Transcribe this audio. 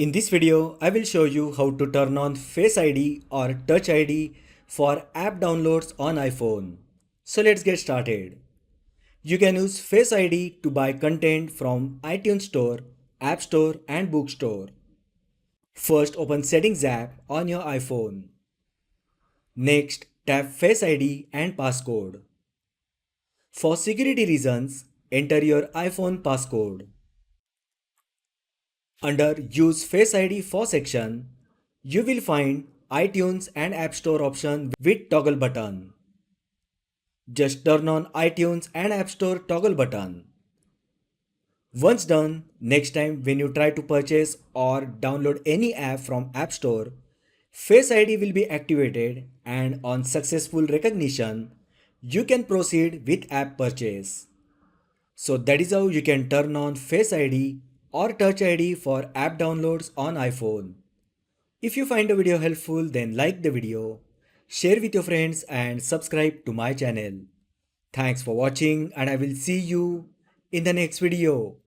In this video, I will show you how to turn on Face ID or Touch ID for app downloads on iPhone. So let's get started. You can use Face ID to buy content from iTunes Store, App Store and Bookstore. First open Settings app on your iPhone. Next, tap Face ID and passcode. For security reasons, enter your iPhone passcode. Under Use Face ID for section, you will find iTunes and App Store option with toggle button. Just turn on iTunes and App Store toggle button. Once done, next time when you try to purchase or download any app from App Store, Face ID will be activated and on successful recognition, you can proceed with app purchase. So that is how you can turn on Face ID or Touch ID for app downloads on iPhone. If you find the video helpful, then like the video, share with your friends and subscribe to my channel. Thanks for watching and I will see you in the next video.